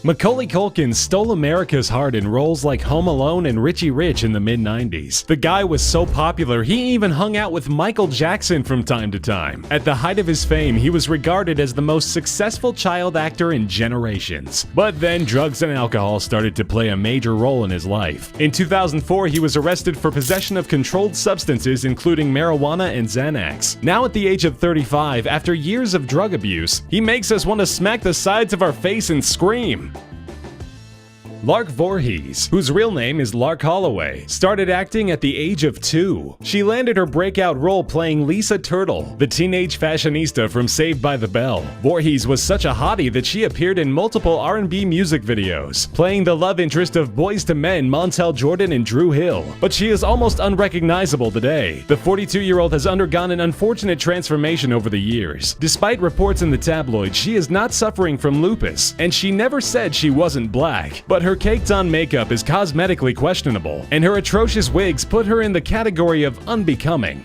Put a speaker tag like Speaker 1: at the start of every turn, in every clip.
Speaker 1: Macaulay Culkin stole America's heart in roles like Home Alone and Richie Rich in the mid-90s. The guy was so popular, he even hung out with Michael Jackson from time to time. At the height of his fame, he was regarded as the most successful child actor in generations. But then drugs and alcohol started to play a major role in his life. In 2004, he was arrested for possession of controlled substances including marijuana and Xanax. Now at the age of 35, after years of drug abuse, he makes us want to smack the sides of our face and scream. Lark Voorhees, whose real name is Lark Holloway, started acting at the age of 2. She landed her breakout role playing Lisa Turtle, the teenage fashionista from Saved by the Bell. Voorhees was such a hottie that she appeared in multiple R&B music videos, playing the love interest of Boyz II Men Montel Jordan and Drew Hill. But she is almost unrecognizable today. The 42-year-old has undergone an unfortunate transformation over the years. Despite reports in the tabloids, she is not suffering from lupus, and she never said she wasn't black. But her caked-on makeup is cosmetically questionable, and her atrocious wigs put her in the category of unbecoming.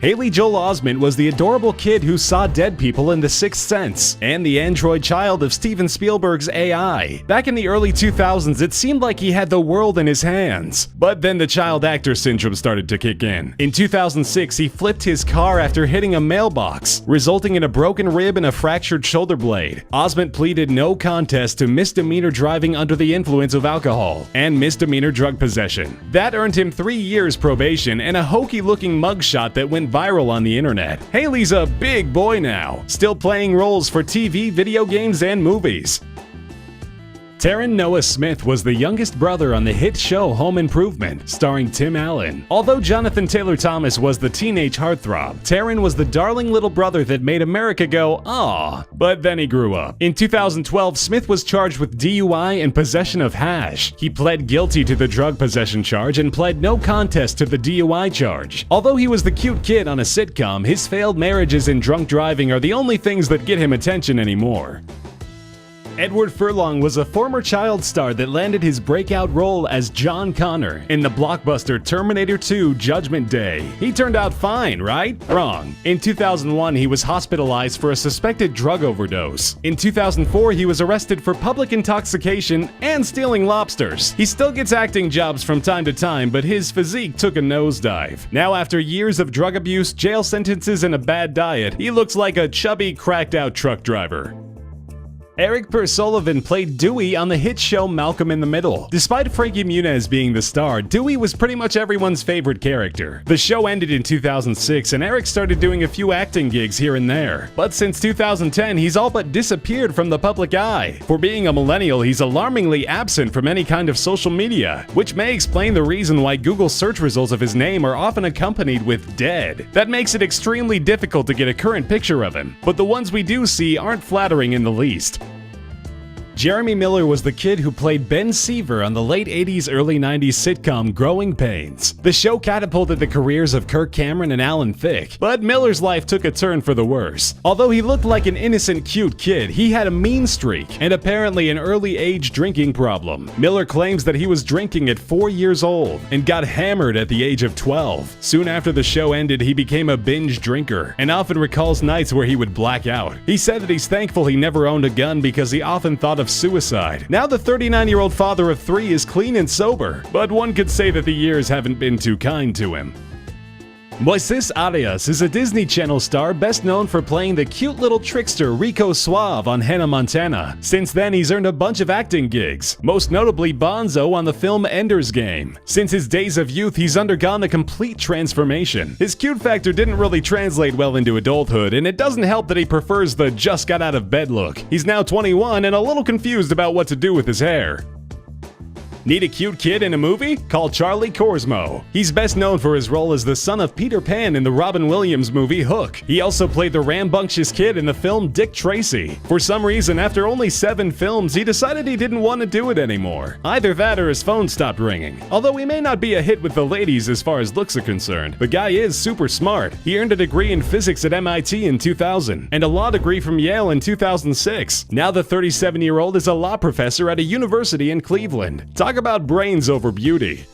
Speaker 1: Haley Joel Osment was the adorable kid who saw dead people in The Sixth Sense, and the android child of Steven Spielberg's AI. Back in the early 2000s, it seemed like he had the world in his hands. But then the child actor syndrome started to kick in. In 2006, he flipped his car after hitting a mailbox, resulting in a broken rib and a fractured shoulder blade. Osment pleaded no contest to misdemeanor driving under the influence of alcohol and misdemeanor drug possession. That earned him 3 years probation and a hokey-looking mugshot that went viral on the internet. Haley's a big boy now, still playing roles for TV, video games, and movies. Taron Noah Smith was the youngest brother on the hit show Home Improvement, starring Tim Allen. Although Jonathan Taylor Thomas was the teenage heartthrob, Taron was the darling little brother that made America go, "Aw." But then he grew up. In 2012, Smith was charged with DUI and possession of hash. He pled guilty to the drug possession charge and pled no contest to the DUI charge. Although he was the cute kid on a sitcom, his failed marriages and drunk driving are the only things that get him attention anymore. Edward Furlong was a former child star that landed his breakout role as John Connor in the blockbuster Terminator 2: Judgment Day. He turned out fine, right? Wrong. In 2001, he was hospitalized for a suspected drug overdose. In 2004, he was arrested for public intoxication and stealing lobsters. He still gets acting jobs from time to time, but his physique took a nosedive. Now, after years of drug abuse, jail sentences, and a bad diet, he looks like a chubby, cracked-out truck driver. Eric Sullivan played Dewey on the hit show Malcolm in the Middle. Despite Frankie Muniz being the star, Dewey was pretty much everyone's favorite character. The show ended in 2006, and Eric started doing a few acting gigs here and there. But since 2010, he's all but disappeared from the public eye. For being a millennial, he's alarmingly absent from any kind of social media, which may explain the reason why Google search results of his name are often accompanied with dead. That makes it extremely difficult to get a current picture of him, but the ones we do see aren't flattering in the least. Jeremy Miller was the kid who played Ben Seaver on the late 80s, early 90s sitcom Growing Pains. The show catapulted the careers of Kirk Cameron and Alan Thicke, but Miller's life took a turn for the worse. Although he looked like an innocent, cute kid, he had a mean streak and apparently an early-age drinking problem. Miller claims that he was drinking at 4 years old and got hammered at the age of 12. Soon after the show ended, he became a binge drinker and often recalls nights where he would black out. He said that he's thankful he never owned a gun because he often thought of suicide. Now the 39-year-old father of 3 is clean and sober, but one could say that the years haven't been too kind to him. Moises Arias is a Disney Channel star best known for playing the cute little trickster Rico Suave on Hannah Montana. Since then, he's earned a bunch of acting gigs, most notably Bonzo on the film Ender's Game. Since his days of youth, he's undergone a complete transformation. His cute factor didn't really translate well into adulthood, and it doesn't help that he prefers the just got out of bed look. He's now 21 and a little confused about what to do with his hair. Need a cute kid in a movie? Call Charlie Korsmo. He's best known for his role as the son of Peter Pan in the Robin Williams movie Hook. He also played the rambunctious kid in the film Dick Tracy. For some reason, after only 7 films, he decided he didn't want to do it anymore. Either that or his phone stopped ringing. Although he may not be a hit with the ladies as far as looks are concerned, the guy is super smart. He earned a degree in physics at MIT in 2000 and a law degree from Yale in 2006. Now the 37-year-old is a law professor at a university in Cleveland. Talk about brains over beauty.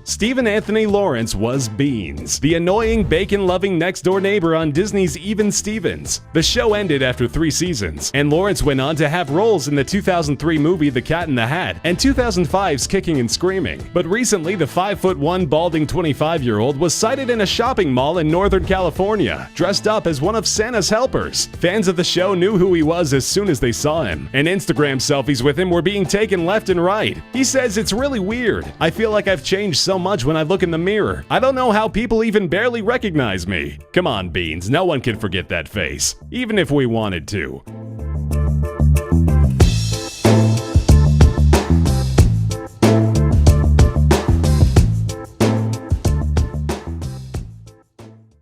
Speaker 1: Stephen Anthony Lawrence was Beans, the annoying bacon-loving next-door neighbor on Disney's Even Stevens. The show ended after 3 seasons, and Lawrence went on to have roles in the 2003 movie The Cat in the Hat and 2005's Kicking and Screaming. But recently, the 5'1" balding 25-year-old was sighted in a shopping mall in Northern California, dressed up as one of Santa's helpers. Fans of the show knew who he was as soon as they saw him, and Instagram selfies with him were being taken left and right. He says, "It's really weird. I feel like I've changed so much when I look in the mirror. I don't know how people even barely recognize me." Come on, Beans, no one can forget that face, even if we wanted to.